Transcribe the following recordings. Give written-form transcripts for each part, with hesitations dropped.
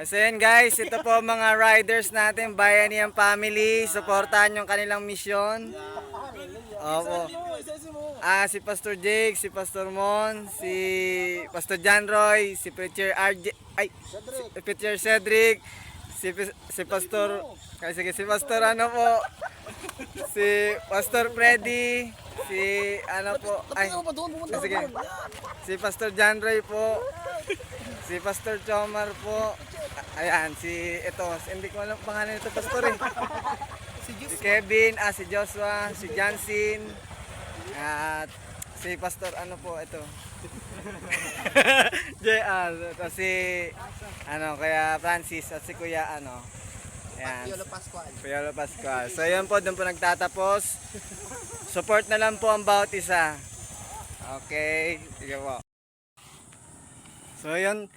So yun guys, ito po mga riders natin, Bayanihan Family. Supportahan yung kanilang misyon. Opo. Si Pastor Jake, si Pastor Mon, si Pastor John Roy, si Preacher RJ, si Preacher Cedric, si Pastor, si Pastor ano po, si Pastor Freddy, si ano po, sige, si Pastor John Roy po, si Pastor Chomar po, ayan, hindi ko alam pangalan nito Pastor eh. Si Kevin, si Joshua, si Jansin, at si Pastor ano po ito. JR, si Kuya Francis at si Kuya ayan, Piolo Pascual. So yun po, doon po nagtatapos. Support na lang po ang bawat isa. Okay, sige po. So yun,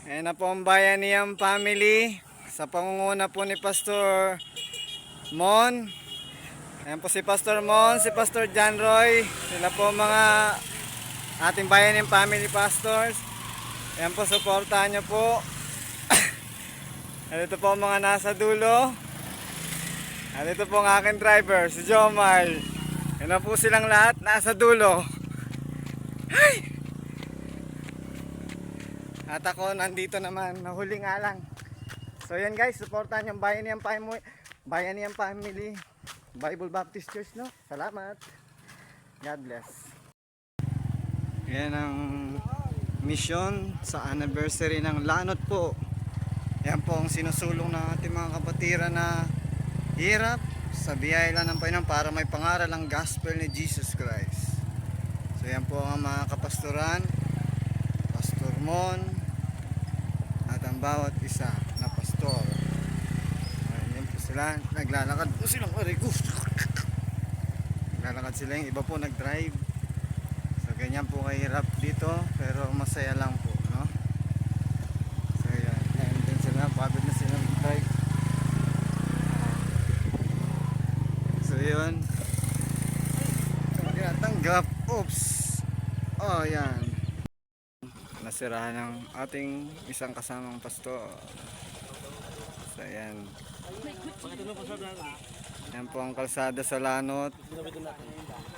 ayan na po ang Bayanihan Family sa pangunguna po ni Pastor Mon. Ayan po si Pastor Mon, si Pastor John Roy. Sila po mga ating Bayanihan Family Pastors. Ayan po, supportahan nyo po. At ito po mga nasa dulo. At ito po ang aking driver, si Jomar. Ayan na po silang lahat nasa dulo. Ay! At ako nandito naman, nahuli nga lang. So yan guys, supportahan yung Bayanihan Family Bible Baptist Church, no? Salamat. God bless. Yan ang mission sa anniversary ng Lanot po. Yan po ang sinusulong ng ating mga kapatiran na hirap sa biyaya lang ng Panginoon para may pangaral ang gospel ni Jesus Christ. So yan po ang mga kapastoran, Pastor Mon, at ang bawat isa na pastor. Yan po sila, naglalakad po silang naglalakad sila, yung iba po nag-drive. So ganyan po kahirap dito, pero masaya lang po, no? So yan, din sila, pagod na silang drive. So yun, tinatanggap, oops, oh yan, nasirahan ng ating isang kasamang pastor. So yan, yan po ang kalsada sa Lanot.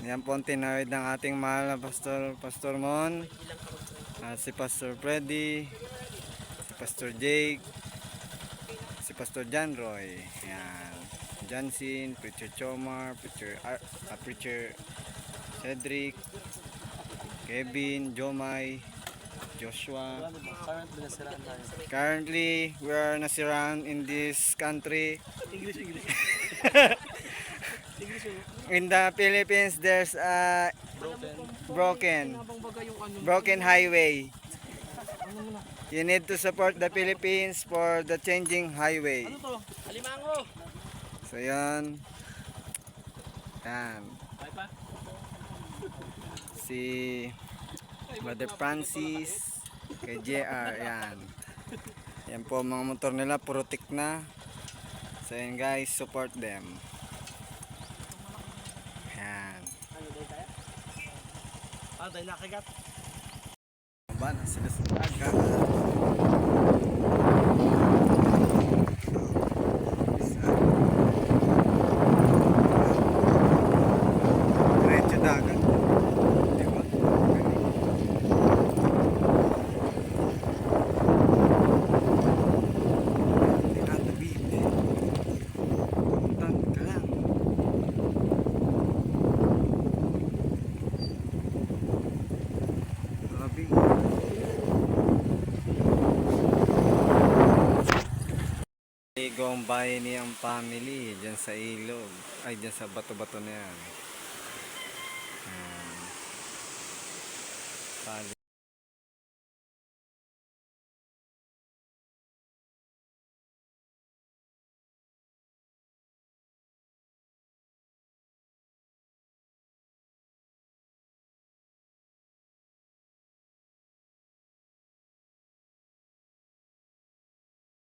Yan po ang tinawid ng ating mahal na Pastor Mon, si Pastor Freddy, si Pastor Jake, si Pastor John Roy, yan, Jansin, Preacher Chomar, Preacher Cedric, Kevin, Jomay, Joshua. Currently, we are nasiraan in this country. In the Philippines, there's a broken highway. You need to support the Philippines for the changing highway. So yan. Yan. Si Brother Francis, kay JR, yan. Yan po mga motor nila, puro tik na. So yan guys, support them. Yan. Dahil nakagat. Ba na sila sa dagat. Diretso dagat. Diba? Tinatawid. Puntang ka lang. Igong Bayanihan Family dyan sa ilog, ay dyan sa bato-bato na yan.